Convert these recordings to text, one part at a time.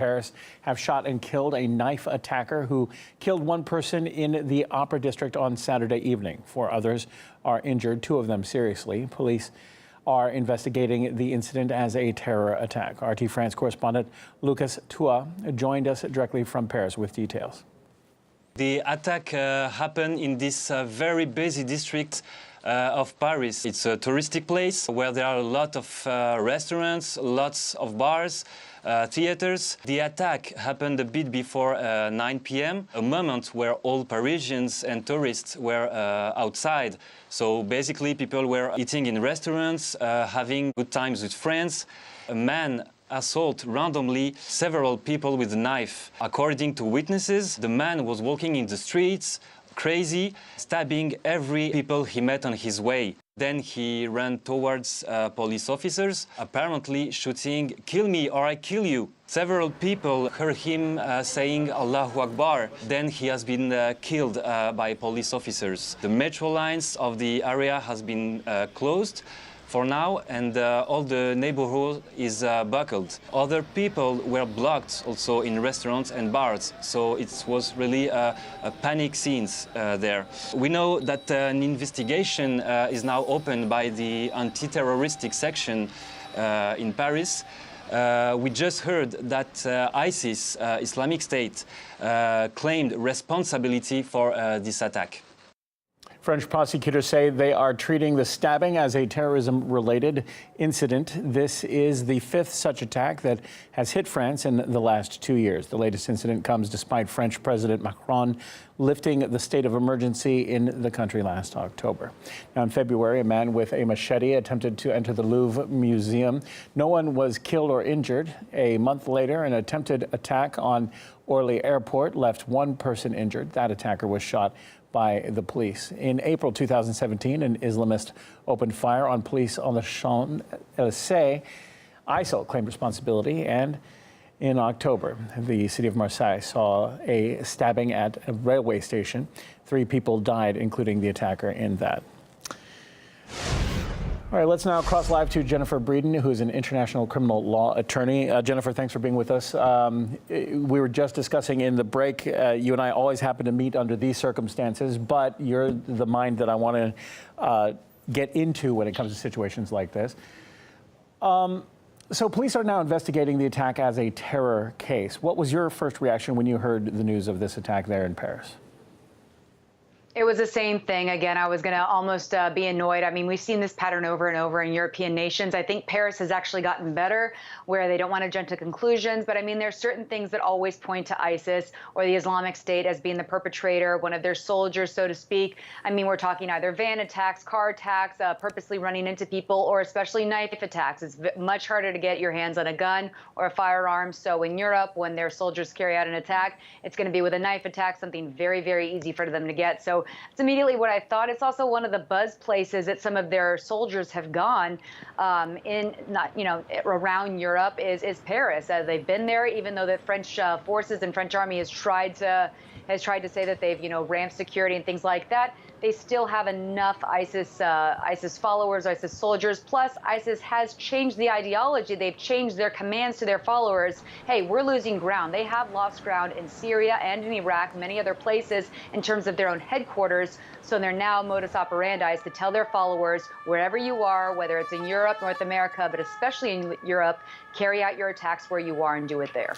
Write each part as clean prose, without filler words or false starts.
Paris have shot and killed a knife attacker who killed one person in the Opera District on Saturday evening. 4 others are injured, 2 of them seriously. Police are investigating the incident as a terror attack. RT France correspondent Lucas Tua joined us directly from Paris with details. The attack happened in this very busy district of Paris. It's a touristic place where there are a lot of restaurants, lots of bars, theaters. The attack happened a bit before 9 p.m., a moment where all Parisians and tourists were outside. So basically people were eating in restaurants, having good times with friends. A man assault randomly several people with a knife. According to witnesses, the man was walking in the streets, crazy, stabbing every people he met on his way. Then he ran towards police officers, apparently shooting, "Kill me or I kill you." Several people heard him saying Allahu Akbar. Then he has been killed by police officers. The metro lines of the area has been closed for now, and all the neighborhood is buckled. Other people were blocked also in restaurants and bars, so it was really a panic scenes there. We know that an investigation is now open by the anti-terroristic section in Paris. We just heard that ISIS, Islamic State, claimed responsibility for this attack. French prosecutors say they are treating the stabbing as a terrorism-related incident. This is the 5th such attack that has hit France in the last 2 years. The latest incident comes despite French President Macron lifting the state of emergency in the country last October. Now, in February, a man with a machete attempted to enter the Louvre Museum. No one was killed or injured. A month later, an attempted attack on Orly Airport left 1 person injured. That attacker was shot by the police. In April 2017, an Islamist opened fire on police on the Champs-Élysées. ISIL claimed responsibility, and in October, the city of Marseille saw a stabbing at a railway station. 3 people died, including the attacker in that. All right, let's now cross live to Jennifer Breeden, who is an international criminal law attorney. Jennifer, thanks for being with us. We were just discussing in the break, you and I always happen to meet under these circumstances, but you're the mind that I want to get into when it comes to situations like this. So police are now investigating the attack as a terror case. What was your first reaction when you heard the news of this attack there in Paris? It was the same thing. Again, I was going to almost be annoyed. I mean, we've seen this pattern over and over in European nations. I think Paris has actually gotten better where they don't want to jump to conclusions. But I mean, there's certain things that always point to ISIS or the Islamic State as being the perpetrator, one of their soldiers, so to speak. I mean, we're talking either van attacks, car attacks, purposely running into people, or especially knife attacks. It's much harder to get your hands on a gun or a firearm. So in Europe, when their soldiers carry out an attack, it's going to be with a knife attack, something very, very easy for them to get. So it's immediately what I thought. It's also one of the buzz places that some of their soldiers have gone around Europe is Paris. They've been there, even though the French forces and French army has tried to say that they've ramped security and things like that. They still have enough ISIS followers, ISIS soldiers. Plus, ISIS has changed the ideology. They've changed their commands to their followers. Hey, we're losing ground. They have lost ground in Syria and in Iraq, many other places, in terms of their own headquarters. So their now modus operandi is to tell their followers, wherever you are, whether it's in Europe, North America, but especially in Europe, carry out your attacks where you are and do it there.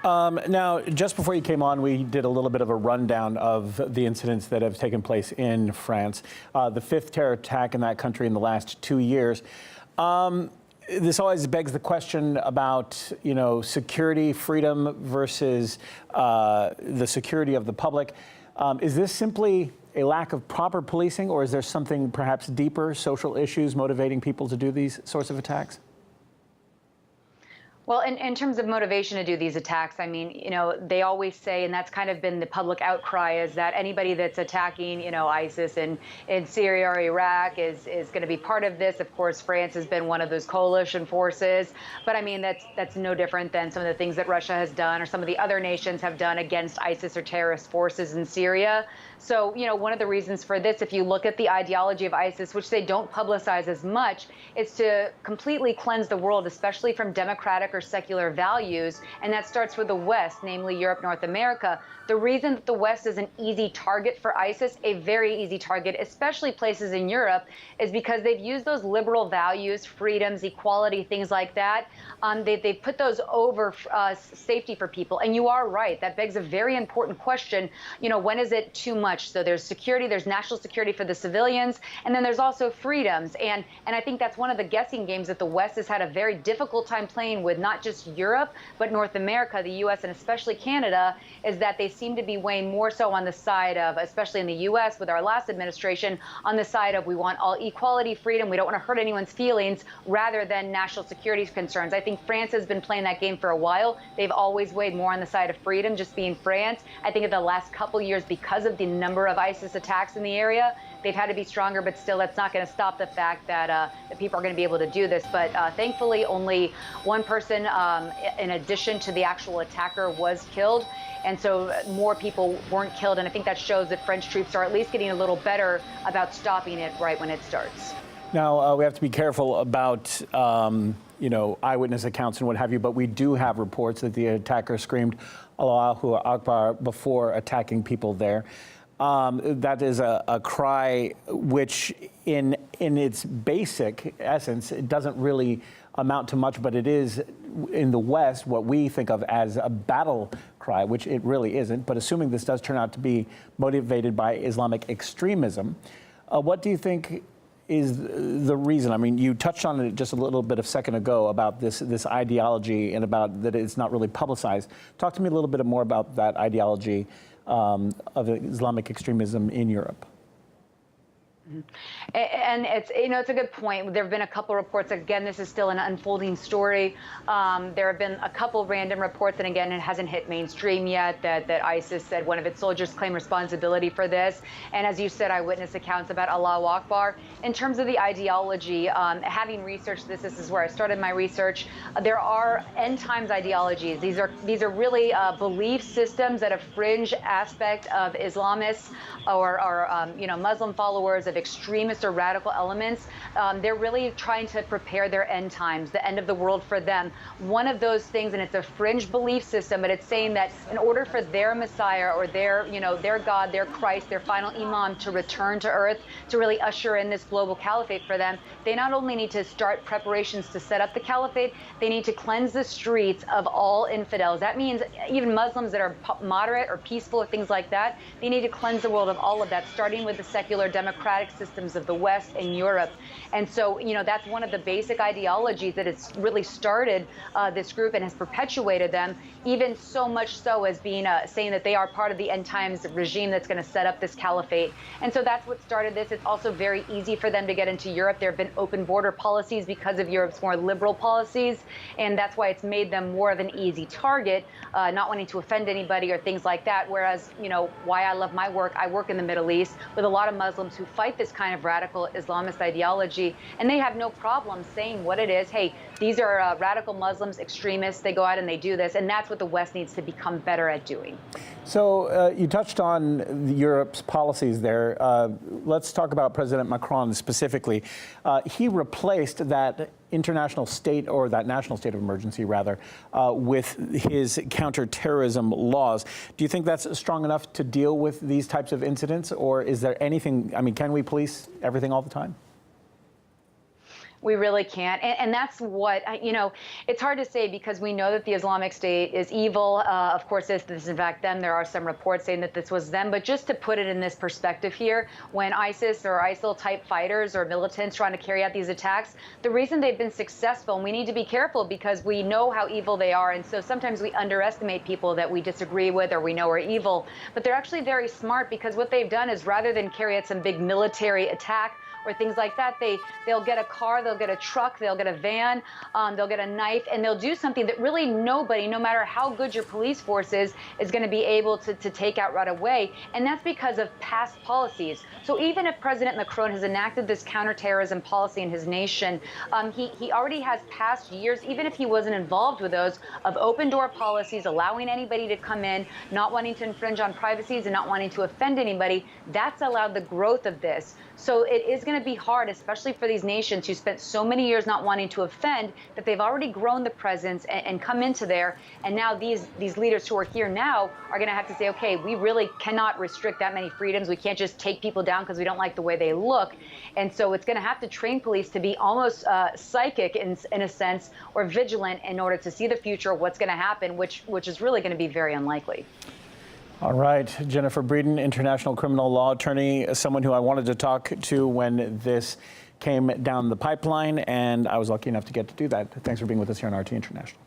Now, just before you came on, we did a little bit of a rundown of the incidents that have taken place in France. The 5th terror attack in that country in the last 2 years. This always begs the question about, security, freedom versus the security of the public. Is this simply a lack of proper policing, or is there something perhaps deeper, social issues motivating people to do these sorts of attacks? Well, in terms of motivation to do these attacks, I mean, they always say, and that's kind of been the public outcry, is that anybody that's attacking, ISIS in Syria or Iraq is going to be part of this. Of course, France has been one of those coalition forces. But I mean, that's no different than some of the things that Russia has done or some of the other nations have done against ISIS or terrorist forces in Syria. So, one of the reasons for this, if you look at the ideology of ISIS, which they don't publicize as much, is to completely cleanse the world, especially from democratic or secular values. And that starts with the West, namely Europe, North America. The reason that the West is an easy target for ISIS, a very easy target, especially places in Europe, is because they've used those liberal values, freedoms, equality, things like that. They've put those over safety for people. And you are right. That begs a very important question. When is it too much? So there's security, there's national security for the civilians, and then there's also freedoms. And I think that's one of the guessing games that the West has had a very difficult time playing with, not just Europe, but North America, the U.S., and especially Canada, is that they seem to be weighing more so on the side of, especially in the U.S. with our last administration, on the side of we want all equality, freedom, we don't want to hurt anyone's feelings, rather than national security concerns. I think France has been playing that game for a while. They've always weighed more on the side of freedom, just being France. I think in the last couple years, because of the number of ISIS attacks in the area, they've had to be stronger, but still that's not going to stop the fact that, that people are going to be able to do this. But thankfully, only one person, in addition to the actual attacker, was killed. And so more people weren't killed. And I think that shows that French troops are at least getting a little better about stopping it right when it starts. Now, we have to be careful about, eyewitness accounts and what have you, but we do have reports that the attacker screamed Allahu Akbar before attacking people there. That is a cry which, in its basic essence, it doesn't really amount to much, but it is, in the West, what we think of as a battle cry, which it really isn't. But assuming this does turn out to be motivated by Islamic extremism, what do you think is the reason? I mean, you touched on it just a little bit a second ago about this ideology and about that it's not really publicized. Talk to me a little bit more about that ideology of Islamic extremism in Europe. And it's a good point. There have been a couple reports. Again, this is still an unfolding story. There have been a couple random reports, and again, it hasn't hit mainstream yet, that ISIS said one of its soldiers claimed responsibility for this. And as you said, eyewitness accounts about Allahu Akbar. In terms of the ideology, having researched this is where I started my research. There are end times ideologies. These are really belief systems that a fringe aspect of Islamists or Muslim followers of extremist or radical elements. They're really trying to prepare their end times, the end of the world for them. One of those things, and it's a fringe belief system, but it's saying that in order for their Messiah or their God, their Christ, their final Imam to return to earth, to really usher in this global caliphate for them, they not only need to start preparations to set up the caliphate, they need to cleanse the streets of all infidels. That means even Muslims that are moderate or peaceful or things like that, they need to cleanse the world of all of that, starting with the secular democratic systems of the West and Europe. And so, that's one of the basic ideologies that has really started this group and has perpetuated them, even so much so as being saying that they are part of the end times regime that's going to set up this caliphate. And so that's what started this. It's also very easy for them to get into Europe. There have been open border policies because of Europe's more liberal policies, and that's why it's made them more of an easy target, not wanting to offend anybody or things like that. Whereas, why I love my work, I work in the Middle East with a lot of Muslims who fight this kind of radical Islamist ideology, and they have no problem saying what it is. Hey, these are radical Muslims, extremists. They go out and they do this, and that's what the West needs to become better at doing. So you touched on Europe's policies there. Let's talk about President Macron specifically. He replaced that international state, or that national state of emergency rather, with his counterterrorism laws. Do you think that's strong enough to deal with these types of incidents, or is there anything, can we police everything all the time? We really can't. And that's what, it's hard to say because we know that the Islamic State is evil. Of course, this is in fact them. There are some reports saying that this was them. But just to put it in this perspective here, when ISIS or ISIL type fighters or militants trying to carry out these attacks, the reason they've been successful, and we need to be careful because we know how evil they are. And so sometimes we underestimate people that we disagree with or we know are evil. But they're actually very smart because what they've done is rather than carry out some big military attack or things like that, they'll get a car, they'll they'll get a truck, they'll get a van, they'll get a knife, and they'll do something that really nobody, no matter how good your police force is going to be able to take out right away. And that's because of past policies. So even if President Macron has enacted this counterterrorism policy in his nation, he already has past years, even if he wasn't involved with those, of open door policies, allowing anybody to come in, not wanting to infringe on privacies and not wanting to offend anybody. That's allowed the growth of this. So it is going to be hard, especially for these nations who spent so many years not wanting to offend, that they've already grown the presence and come into there. And now these leaders who are here now are going to have to say, okay, we really cannot restrict that many freedoms. We can't just take people down because we don't like the way they look. And so it's going to have to train police to be almost psychic in a sense, or vigilant, in order to see the future of what's going to happen, which is really going to be very unlikely. All right, Jennifer Breeden, international criminal law attorney, someone who I wanted to talk to when this came down the pipeline, and I was lucky enough to get to do that. Thanks for being with us here on RT International.